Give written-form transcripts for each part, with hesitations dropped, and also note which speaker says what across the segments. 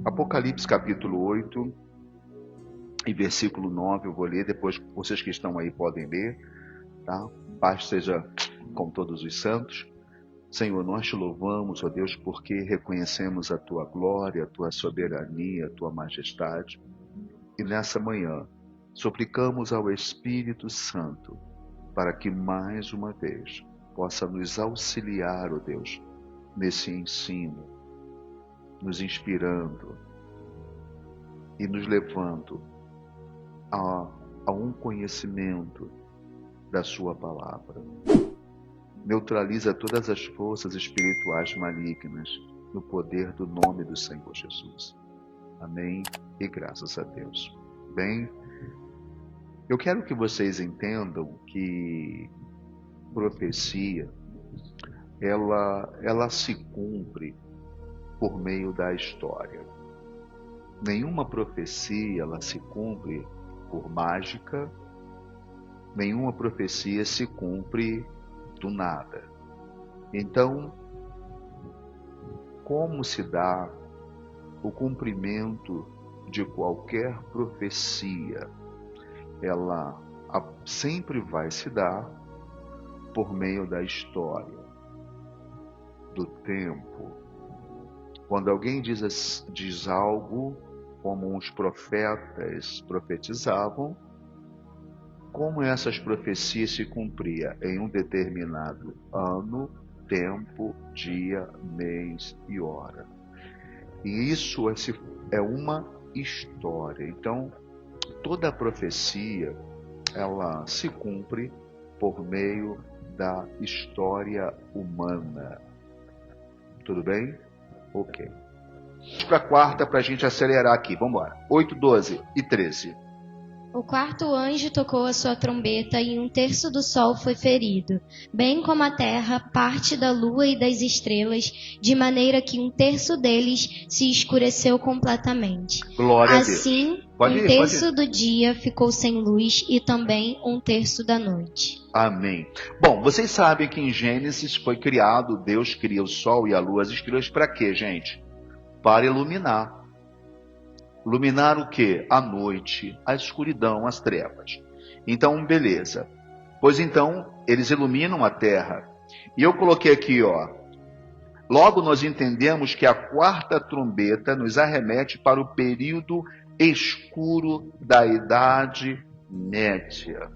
Speaker 1: Apocalipse capítulo 8 e versículo 9, eu vou ler, depois vocês que estão aí podem ler, tá? Paz seja com todos os santos. Senhor, nós te louvamos, ó Deus, porque reconhecemos a tua glória, a tua soberania, a tua majestade. E nessa manhã, suplicamos ao Espírito Santo para que mais uma vez possa nos auxiliar, ó Deus, nesse ensino, nos inspirando e nos levando a um conhecimento da sua palavra. Neutraliza todas as forças espirituais malignas no poder do nome do Senhor Jesus. Amém e graças a Deus. Bem, eu quero que vocês entendam que profecia, ela se cumpre por meio da história. Nenhuma profecia ela se cumpre por mágica, nenhuma profecia se cumpre do nada. Então, como se dá o cumprimento de qualquer profecia? Ela sempre vai se dar por meio da história, do tempo. Quando alguém diz algo, como os profetas profetizavam, como essas profecias se cumpriam em um determinado ano, tempo, dia, mês e hora. E isso é uma história. Então, toda profecia, ela se cumpre por meio da história humana. Tudo bem? Ok. Para a quarta, para a gente acelerar aqui. Vamos embora. 8, 12 e 13.
Speaker 2: O quarto anjo tocou a sua trombeta e 1/3 do sol foi ferido, bem como a terra, parte da lua e das estrelas, de maneira que 1/3 deles se escureceu completamente.
Speaker 1: Glória
Speaker 2: assim,
Speaker 1: a Deus. Pode ir.
Speaker 2: 1/3 do dia ficou sem luz e também 1/3 da noite.
Speaker 1: Amém. Bom, vocês sabem que em Gênesis foi criado, Deus cria o sol e a lua, as estrelas, para quê, gente? Para iluminar. Iluminar o quê? A noite, a escuridão, as trevas. Então, beleza. Pois então, eles iluminam a terra. E eu coloquei aqui, ó. Logo nós entendemos que a quarta trombeta nos arremete para o período escuro da Idade Média.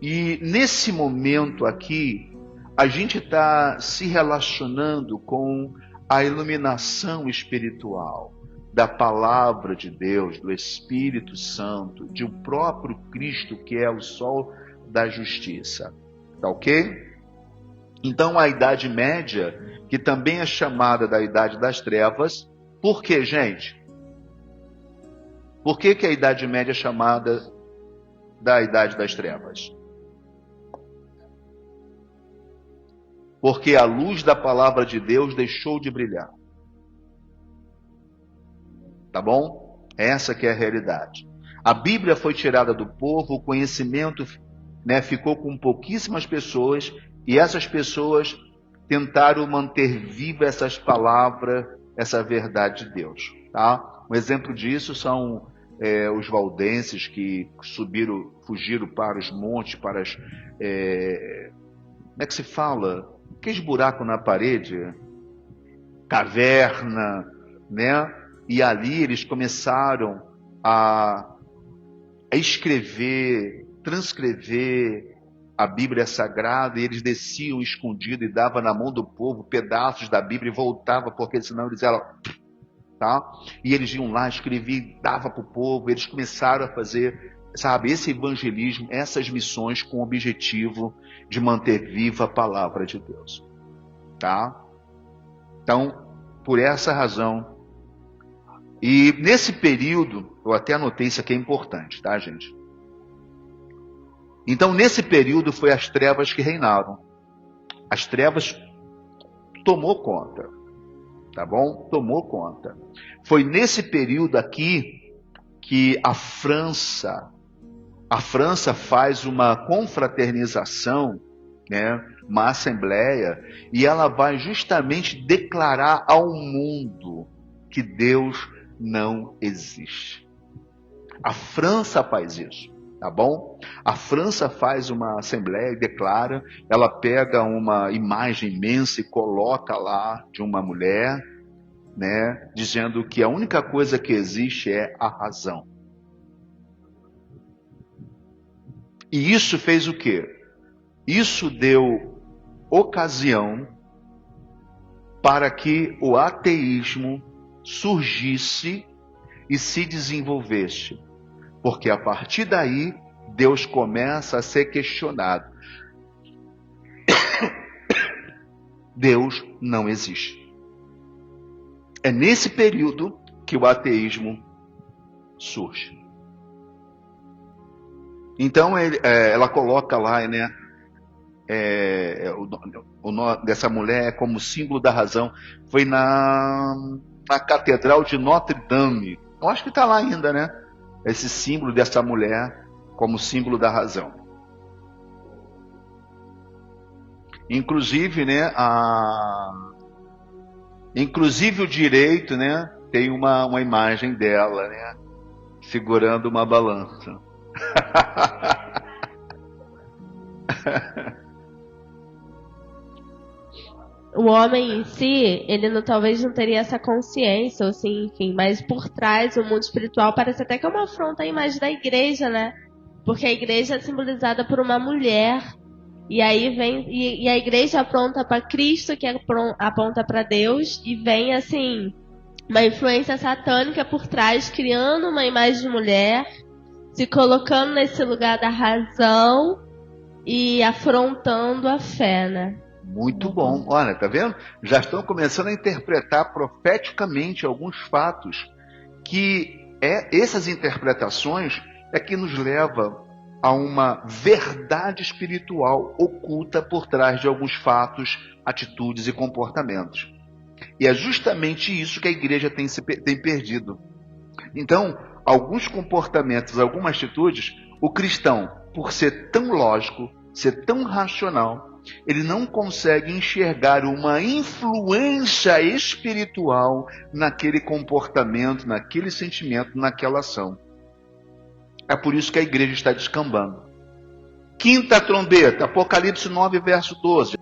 Speaker 1: E nesse momento aqui, a gente está se relacionando com a iluminação espiritual da palavra de Deus, do Espírito Santo, de o próprio Cristo, que é o sol da justiça. Tá ok? Então a Idade Média, que também é chamada da Idade das Trevas, por quê, gente? Por que a Idade Média é chamada da Idade das Trevas? Porque a luz da palavra de Deus deixou de brilhar. Tá bom? Essa que é a realidade. A Bíblia foi tirada do povo, o conhecimento, ficou com pouquíssimas pessoas, e essas pessoas tentaram manter viva essas palavras, essa verdade de Deus. Tá? Um exemplo disso são os valdenses que fugiram para os montes, para as... como é que se fala? Aqueles buracos na parede, caverna, né? E ali eles começaram a escrever, transcrever a Bíblia Sagrada, e eles desciam escondido e davam na mão do povo pedaços da Bíblia e voltavam, porque senão eles eram... Tá? E eles iam lá, escreviam e davam para o povo. Eles começaram a fazer, esse evangelismo, essas missões com o objetivo de manter viva a palavra de Deus. Tá? Então, por essa razão... E nesse período, eu até anotei isso aqui, é importante, tá, gente? Então, nesse período, foi as trevas que reinavam. As trevas tomou conta, tá bom? Tomou conta. Foi nesse período aqui que a França faz uma confraternização, né? Uma assembleia, e ela vai justamente declarar ao mundo que Deus não existe. A França faz isso, tá bom? A França faz uma assembleia e declara, ela pega uma imagem imensa e coloca lá de uma mulher, né, dizendo que a única coisa que existe é a razão. E isso fez o quê? Isso deu ocasião para que o ateísmo surgisse e se desenvolvesse. Porque a partir daí, Deus começa a ser questionado. Deus não existe. É nesse período que o ateísmo surge. Então, ela coloca lá, né, o nome dessa mulher como símbolo da razão. Foi na Catedral de Notre Dame. Eu acho que está lá ainda, né? Esse símbolo dessa mulher como símbolo da razão. Inclusive, né, inclusive o direito, né, tem uma imagem dela, né, segurando uma balança.
Speaker 3: O homem em si, ele talvez não teria essa consciência, ou assim, enfim, mas por trás, o mundo espiritual parece até que é uma afronta à imagem da igreja, né? Porque a igreja é simbolizada por uma mulher, e aí vem, e a igreja aponta para Cristo, que aponta para Deus, e vem, assim, uma influência satânica por trás, criando uma imagem de mulher, se colocando nesse lugar da razão e afrontando a fé, né?
Speaker 1: Muito bom. Olha, tá vendo? Já estão começando a interpretar profeticamente alguns fatos que essas interpretações é que nos leva a uma verdade espiritual oculta por trás de alguns fatos, atitudes e comportamentos. E é justamente isso que a igreja tem perdido. Então, alguns comportamentos, algumas atitudes, o cristão, por ser tão lógico, ser tão racional, ele não consegue enxergar uma influência espiritual naquele comportamento, naquele sentimento, naquela ação. É por isso que a igreja está descambando. Quinta trombeta, Apocalipse 9, verso 12.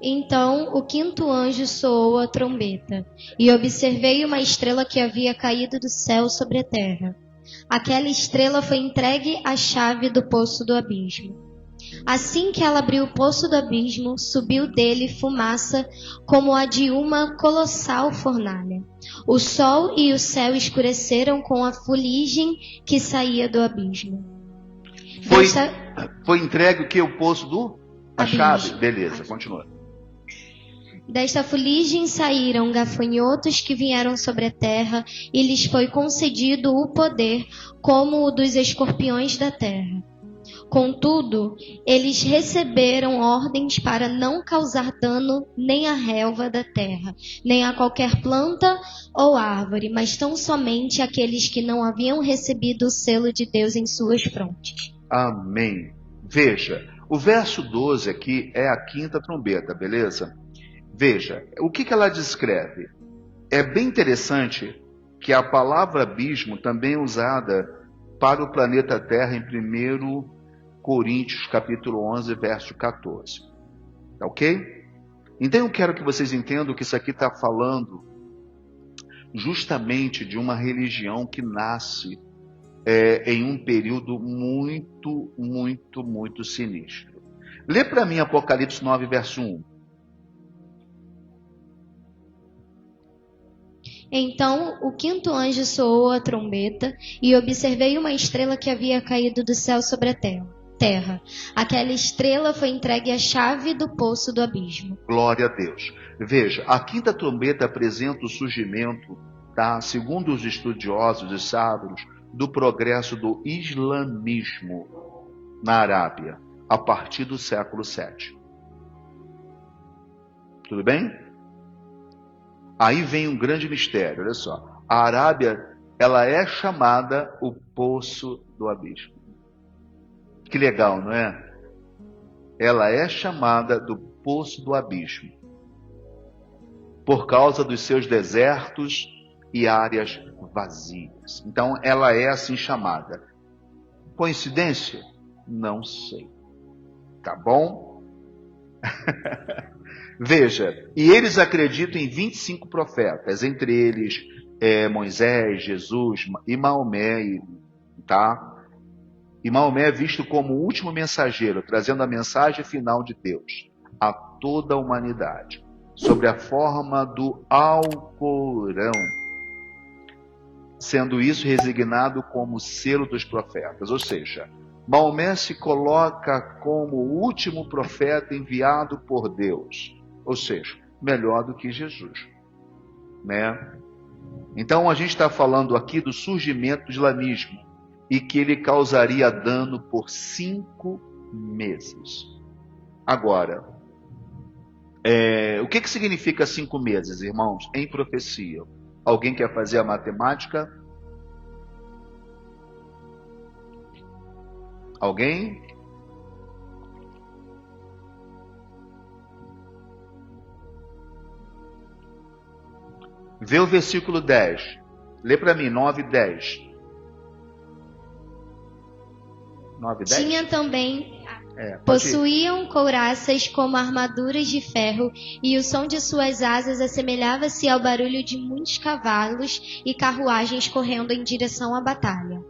Speaker 2: Então o quinto anjo soou a trombeta, e observei uma estrela que havia caído do céu sobre a terra. Aquela estrela foi entregue à chave do poço do abismo. Assim que ela abriu o poço do abismo, subiu dele fumaça como a de uma colossal fornalha. O sol e o céu escureceram com a fuligem que saía do abismo.
Speaker 1: Foi entregue o que? O poço do? A chave? Beleza, continua.
Speaker 2: Desta fuligem saíram gafanhotos que vieram sobre a terra, e lhes foi concedido o poder como o dos escorpiões da terra. Contudo, eles receberam ordens para não causar dano nem à relva da terra, nem a qualquer planta ou árvore, mas tão somente aqueles que não haviam recebido o selo de Deus em suas frontes.
Speaker 1: Amém. Veja, o verso 12 aqui é a quinta trombeta, beleza? Veja, o que ela descreve? É bem interessante que a palavra abismo também é usada para o planeta Terra em 1 Coríntios capítulo 11, verso 14. Tá ok? Então eu quero que vocês entendam que isso aqui está falando justamente de uma religião que nasce em um período muito, muito, muito sinistro. Lê para mim Apocalipse 9, verso 1.
Speaker 2: Então o quinto anjo soou a trombeta, e observei uma estrela que havia caído do céu sobre a terra. Aquela estrela foi entregue à chave do poço do abismo.
Speaker 1: Glória a Deus. Veja, a quinta trombeta apresenta o surgimento, tá, segundo os estudiosos e sábios, do progresso do islamismo na Arábia, a partir do século VII. Tudo bem? Aí vem um grande mistério, olha só. A Arábia, ela é chamada o poço do abismo. Que legal, não é? Ela é chamada do poço do abismo, por causa dos seus desertos e áreas vazias. Então, ela é assim chamada. Coincidência? Não sei. Tá bom? Veja, e eles acreditam em 25 profetas, entre eles Moisés, Jesus e Maomé, tá? E Maomé é visto como o último mensageiro, trazendo a mensagem final de Deus a toda a humanidade, sobre a forma do Alcorão, sendo isso resignado como selo dos profetas. Ou seja, Maomé se coloca como o último profeta enviado por Deus, ou seja, melhor do que Jesus, né? Então a gente está falando aqui do surgimento do islamismo e que ele causaria dano por 5 meses. Agora, o que significa 5 meses, irmãos? Em profecia. Alguém quer fazer a matemática? Alguém? Vê o versículo 10. Lê para mim, 9 e 10. 9 e 10?
Speaker 2: Tinha também... Possuíam couraças como armaduras de ferro, e o som de suas asas assemelhava-se ao barulho de muitos cavalos e carruagens correndo em direção à batalha.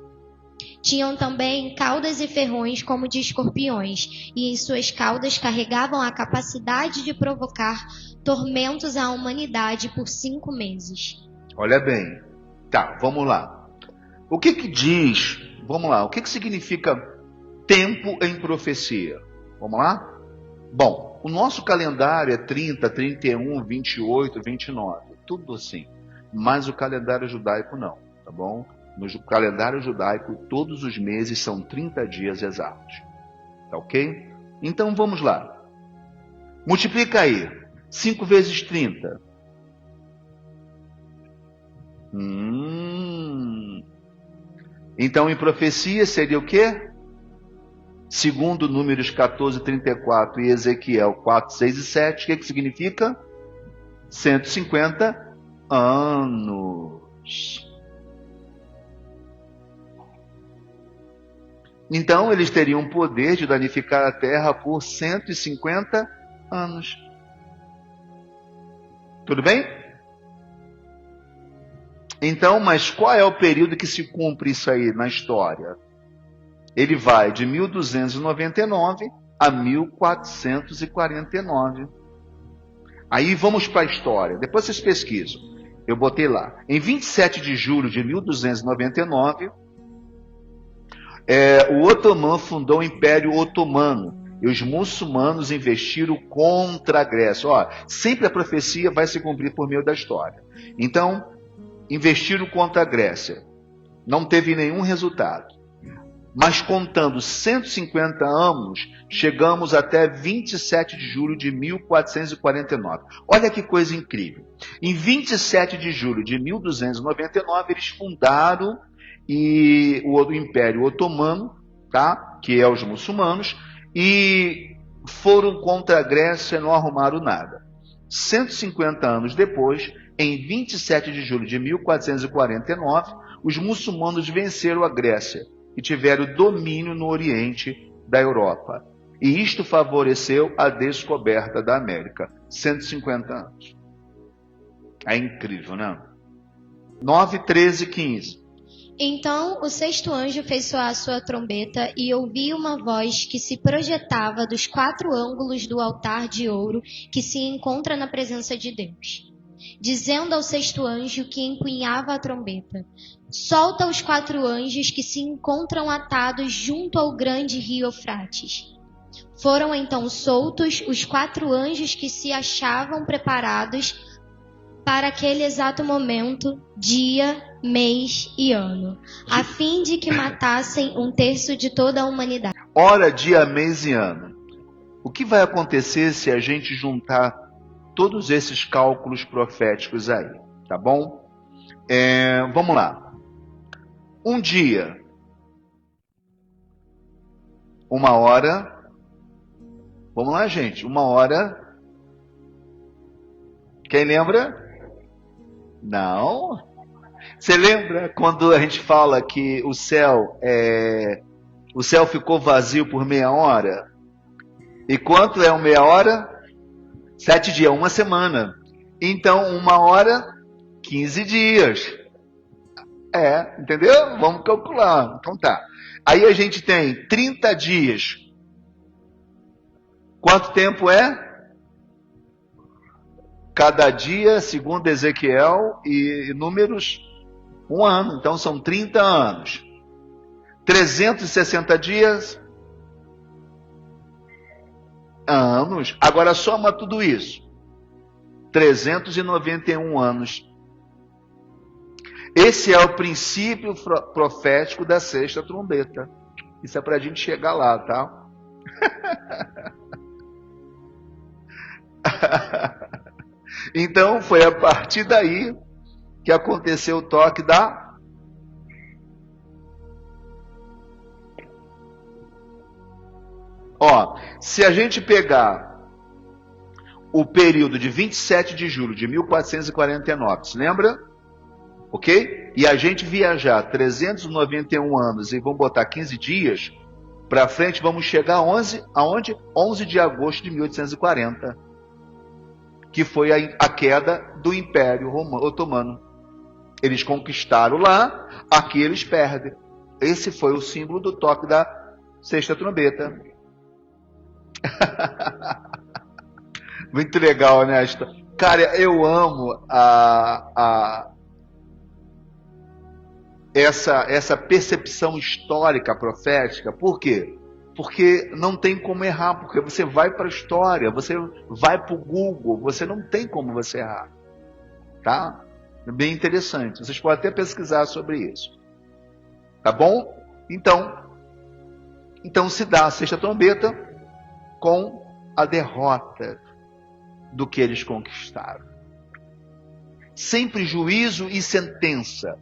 Speaker 2: Tinham também caudas e ferrões como de escorpiões, e em suas caudas carregavam a capacidade de provocar tormentos à humanidade por 5 meses.
Speaker 1: Olha bem. Tá, vamos lá. O que diz? Vamos lá. O que significa tempo em profecia? Vamos lá? Bom, o nosso calendário é 30, 31, 28, 29. Tudo assim. Mas o calendário judaico não, tá bom? No calendário judaico, todos os meses são 30 dias exatos. Tá ok? Então vamos lá. Multiplica aí. 5 vezes 30. Então em profecia seria o quê? Segundo Números 14, 34 e Ezequiel 4, 6 e 7, o que significa? 150 anos. Então, eles teriam o poder de danificar a terra por 150 anos. Tudo bem? Então, mas qual é o período que se cumpre isso aí na história? Ele vai de 1299 a 1449. Aí vamos para a história. Depois vocês pesquisam. Eu botei lá. Em 27 de julho de 1299, o Otomã fundou o Império Otomano. E os muçulmanos investiram contra a Grécia. Ó, sempre a profecia vai se cumprir por meio da história. Então, investiram contra a Grécia. Não teve nenhum resultado. Mas contando 150 anos, chegamos até 27 de julho de 1449. Olha que coisa incrível. Em 27 de julho de 1299, eles fundaram o Império Otomano, tá? Que é os muçulmanos, e foram contra a Grécia e não arrumaram nada. 150 anos depois, em 27 de julho de 1449, os muçulmanos venceram a Grécia e tiveram domínio no Oriente da Europa. E isto favoreceu a descoberta da América. 150 anos. É incrível, né? 9, 13, 15.
Speaker 2: Então o sexto anjo fez soar sua trombeta, e ouvi uma voz que se projetava dos 4 ângulos do altar de ouro que se encontra na presença de Deus, dizendo ao sexto anjo que empunhava a trombeta: solta os 4 anjos que se encontram atados junto ao grande rio Eufrates. Foram então soltos os 4 anjos que se achavam preparados para aquele exato momento, dia, mês e ano, a fim de que matassem 1/3 de toda a humanidade.
Speaker 1: Hora, dia, mês e ano. O que vai acontecer se a gente juntar todos esses cálculos proféticos aí? Tá bom? Vamos lá. Um dia, 1 hora. Vamos lá, gente. 1 hora. Quem lembra? Não. Você lembra quando a gente fala que o céu ficou vazio por meia hora? E quanto é uma meia hora? 7 dias, uma semana. Então, 1 hora, 15 dias. Entendeu? Vamos calcular. Então tá. Aí a gente tem 30 dias. Quanto tempo é? Cada dia, segundo Ezequiel e Números, 1 ano. Então são 30 anos. 360 dias, anos. Agora soma tudo isso. 391 anos. Esse é o princípio profético da sexta trombeta. Isso é para a gente chegar lá, tá? Então foi a partir daí que aconteceu o toque da... se a gente pegar o período de 27 de julho de 1449, se lembra? Ok? E a gente viajar 391 anos e vamos botar 15 dias para frente, vamos chegar aonde? 11 de agosto de 1840, que foi a queda do Império Otomano. Eles conquistaram lá, aqui eles perdem. Esse foi o símbolo do toque da sexta trombeta. Muito legal, né? Cara, eu amo essa percepção histórica, profética. Por quê? Porque não tem como errar, porque você vai para a história, você vai para o Google, você não tem como você errar. Tá? É bem interessante. Vocês podem até pesquisar sobre isso. Tá bom? Então se dá a sexta trombeta com a derrota do que eles conquistaram. Sempre juízo e sentença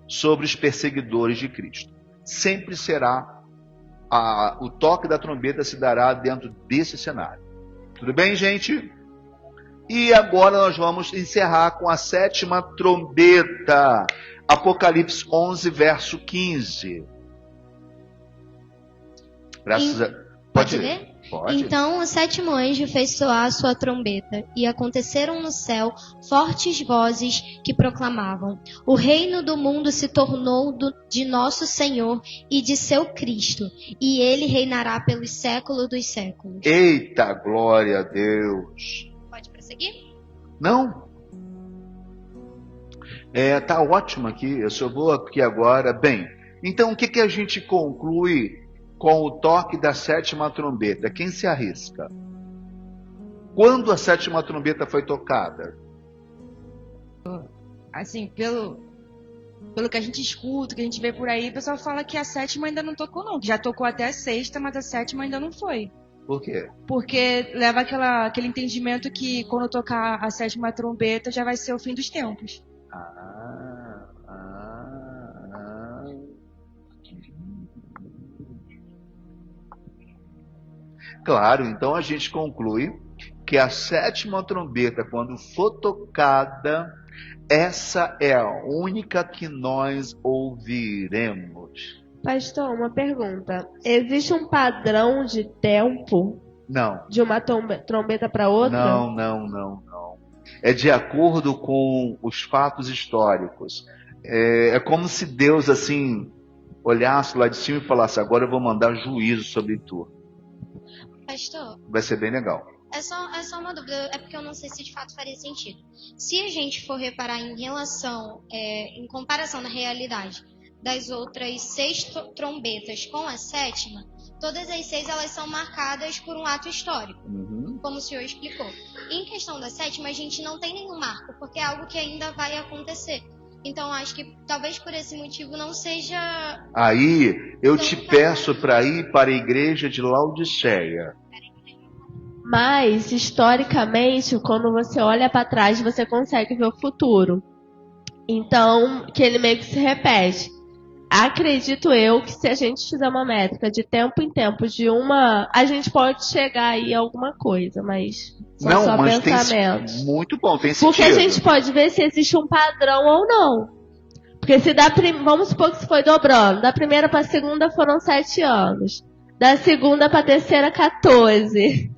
Speaker 1: sobre os perseguidores de Cristo. Sempre será o toque da trombeta se dará dentro desse cenário. Tudo bem, gente? E agora nós vamos encerrar com a sétima trombeta. Apocalipse 11, verso 15. Graças a...
Speaker 2: Pode ler?
Speaker 1: Pode.
Speaker 2: Então o sétimo anjo fez soar a sua trombeta, e aconteceram no céu fortes vozes que proclamavam: o reino do mundo se tornou de nosso Senhor e de seu Cristo, e ele reinará pelos séculos dos séculos.
Speaker 1: Eita, glória a Deus!
Speaker 2: Pode prosseguir?
Speaker 1: Não? Tá ótimo aqui, eu só vou aqui agora. Bem, então o que a gente conclui com o toque da sétima trombeta? Quem se arrisca? Quando a sétima trombeta foi tocada?
Speaker 4: Assim, pelo que a gente escuta, que a gente vê por aí, o pessoal fala que a sétima ainda não tocou não. Que já tocou até a sexta, mas a sétima ainda não foi.
Speaker 1: Por quê?
Speaker 4: Porque leva aquele entendimento que quando tocar a sétima trombeta já vai ser o fim dos tempos.
Speaker 1: Claro, então a gente conclui que a sétima trombeta, quando for tocada, essa é a única que nós ouviremos.
Speaker 3: Pastor, uma pergunta. Existe um padrão de tempo?
Speaker 1: Não.
Speaker 3: De uma trombeta para outra?
Speaker 1: Não. É de acordo com os fatos históricos. É como se Deus, assim, olhasse lá de cima e falasse: agora eu vou mandar juízo sobre tu.
Speaker 2: Pastor,
Speaker 1: vai ser bem legal.
Speaker 2: É só uma dúvida, é porque eu não sei se de fato faria sentido. Se a gente for reparar em relação, em comparação na realidade das outras 6 trombetas com a sétima, todas as 6 elas são marcadas por um ato histórico, como o senhor explicou. Em questão da sétima, a gente não tem nenhum marco, porque é algo que ainda vai acontecer. Então, acho que talvez por esse motivo não seja...
Speaker 1: Aí, eu te peço para ir para a igreja de Laodiceia.
Speaker 3: Mas, historicamente, quando você olha para trás, você consegue ver o futuro. Então, que ele meio que se repete. Acredito eu que se a gente fizer uma métrica de tempo em tempo de uma... A gente pode chegar aí a alguma coisa, mas... Só
Speaker 1: mas
Speaker 3: pensamento.
Speaker 1: Muito bom, tem sentido.
Speaker 3: Porque a gente pode ver se existe um padrão ou não. Porque se vamos supor que se foi dobrando. Da primeira para a segunda foram 7 anos. Da segunda para a terceira, 14.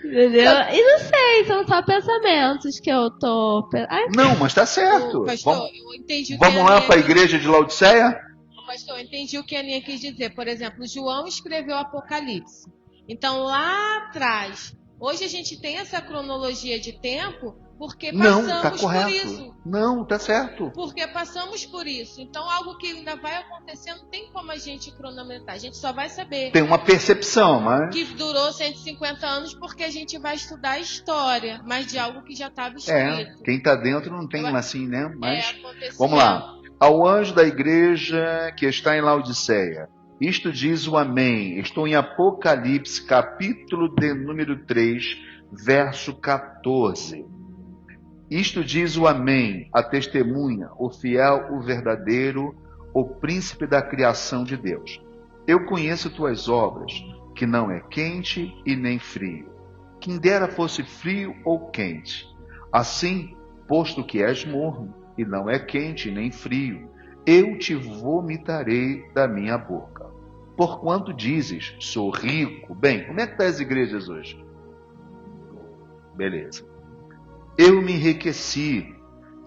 Speaker 3: Entendeu? E não sei, são só pensamentos que eu tô...
Speaker 1: Não, mas tá certo.
Speaker 4: Pastor, eu entendi o que
Speaker 1: Vamos lá para a igreja de Laodiceia?
Speaker 4: Pastor, eu entendi o que a Aninha quis dizer. Por exemplo, João escreveu Apocalipse. Então, lá atrás, hoje a gente tem essa cronologia de tempo porque
Speaker 1: Não,
Speaker 4: passamos
Speaker 1: tá
Speaker 4: por
Speaker 1: correto.
Speaker 4: isso.
Speaker 1: Não, tá certo.
Speaker 4: Porque passamos por isso. Então, algo que ainda vai acontecer, não tem como a gente cronometrar. A gente só vai saber
Speaker 1: Tem uma percepção, mas...
Speaker 4: que durou 150 anos porque a gente vai estudar a história, mas de algo que já estava escrito.
Speaker 1: quem está dentro não tem assim, né? Mas
Speaker 4: acontecia.
Speaker 1: vamos lá. Ao anjo da igreja que está em Laodiceia, isto diz o Amém. Estou em Apocalipse, capítulo de número 3, verso 14. Isto diz o Amém, a testemunha, o fiel, o verdadeiro, o príncipe da criação de Deus. Eu conheço tuas obras, que não é quente e nem frio. Quem dera fosse frio ou quente. Assim, posto que és morno, e não é quente nem frio, eu te vomitarei da minha boca. Porquanto dizes, sou rico. Bem, como é que estão as igrejas hoje? Beleza. Eu me enriqueci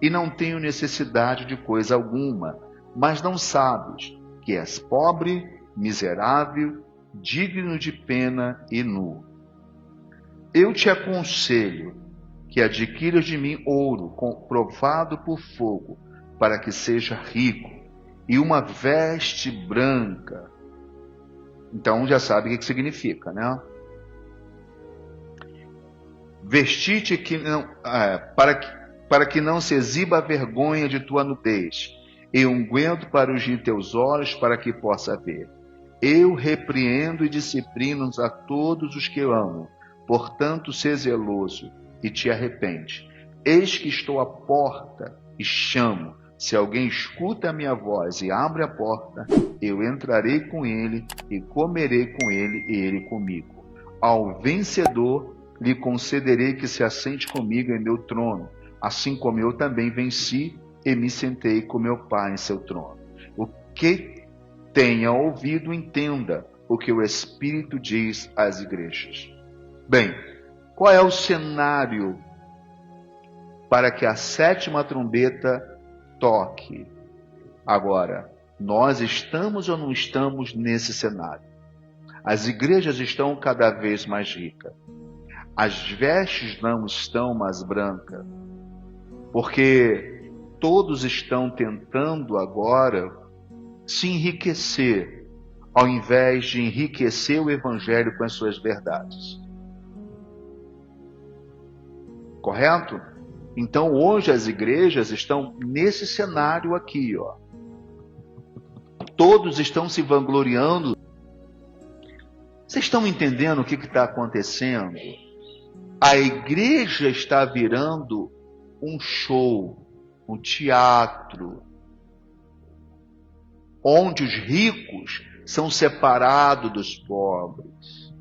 Speaker 1: e não tenho necessidade de coisa alguma, mas não sabes que és pobre, miserável, digno de pena e nu. Eu te aconselho que adquiras de mim ouro provado por fogo, para que seja rico, e uma veste branca. Então já sabe o que significa, né? Vestir-te para que não se exiba a vergonha de tua nudez, e unguento para ungir teus olhos, para que possa ver. Eu repreendo e disciplino a todos os que eu amo. Portanto, sê zeloso e te arrepende. Eis que estou à porta e chamo. Se alguém escuta a minha voz e abre a porta, eu entrarei com ele e comerei com ele e ele comigo. Ao vencedor lhe concederei que se assente comigo em meu trono, assim como eu também venci e me sentei com meu Pai em seu trono. O que tenha ouvido, entenda o que o Espírito diz às igrejas. Bem, qual é o cenário para que a 7ª trombeta toque? Agora, nós estamos ou não estamos nesse cenário? As igrejas estão cada vez mais ricas. As vestes não estão mais brancas, porque todos estão tentando agora se enriquecer, ao invés de enriquecer o Evangelho com as suas verdades. Correto? Então hoje as igrejas estão nesse cenário aqui, ó. Todos estão se vangloriando. Vocês estão entendendo o que está acontecendo? A igreja está virando um show, um teatro, onde os ricos são separados dos pobres.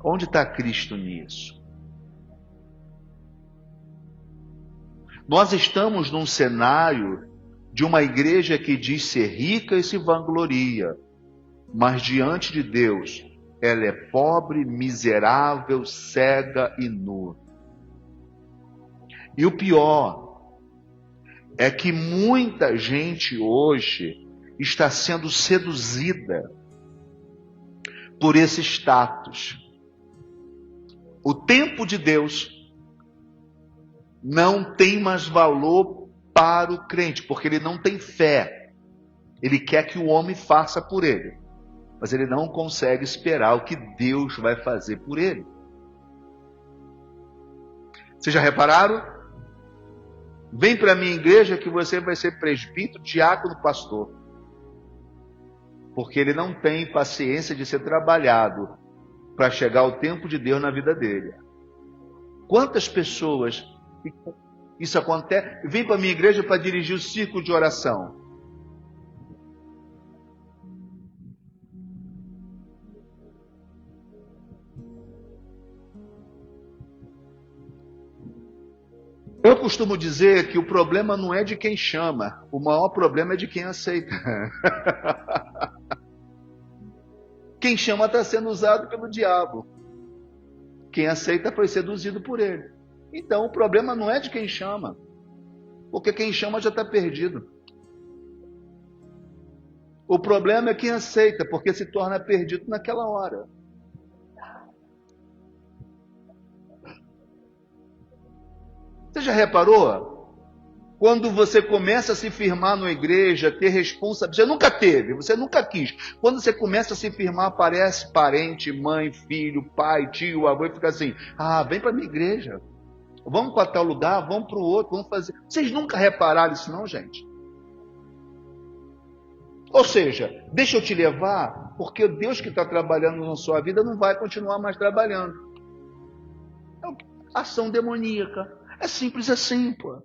Speaker 1: Onde está Cristo nisso? Nós estamos num cenário de uma igreja que diz ser rica e se vangloria, mas diante de Deus, ela é pobre, miserável, cega e nua. E o pior é que muita gente hoje está sendo seduzida por esse status. O tempo de Deus não tem mais valor para o crente, porque ele não tem fé. Ele quer que o homem faça por ele, mas ele não consegue esperar o que Deus vai fazer por ele. Vocês já repararam? Vem para a minha igreja que você vai ser presbítero, diácono, pastor. Porque ele não tem paciência de ser trabalhado para chegar o tempo de Deus na vida dele. Quantas pessoas isso acontece? Vem para a minha igreja para dirigir o círculo de oração. Eu costumo dizer que o problema não é de quem chama, o maior problema é de quem aceita. Quem chama está sendo usado pelo diabo. Quem aceita foi seduzido por ele. Então o problema não é de quem chama, porque quem chama já está perdido. O problema é quem aceita, porque se torna perdido naquela hora. Você já reparou? Quando você começa a se firmar numa igreja, ter responsabilidade, você nunca teve, você nunca quis. Quando você começa a se firmar, aparece parente, mãe, filho, pai, tio, avô, e fica assim, vem para minha igreja. Vamos para tal lugar, vamos para o outro, vamos fazer. Vocês nunca repararam isso não, gente? Ou seja, deixa eu te levar, porque o Deus que está trabalhando na sua vida não vai continuar mais trabalhando. É ação demoníaca. É simples assim, pô.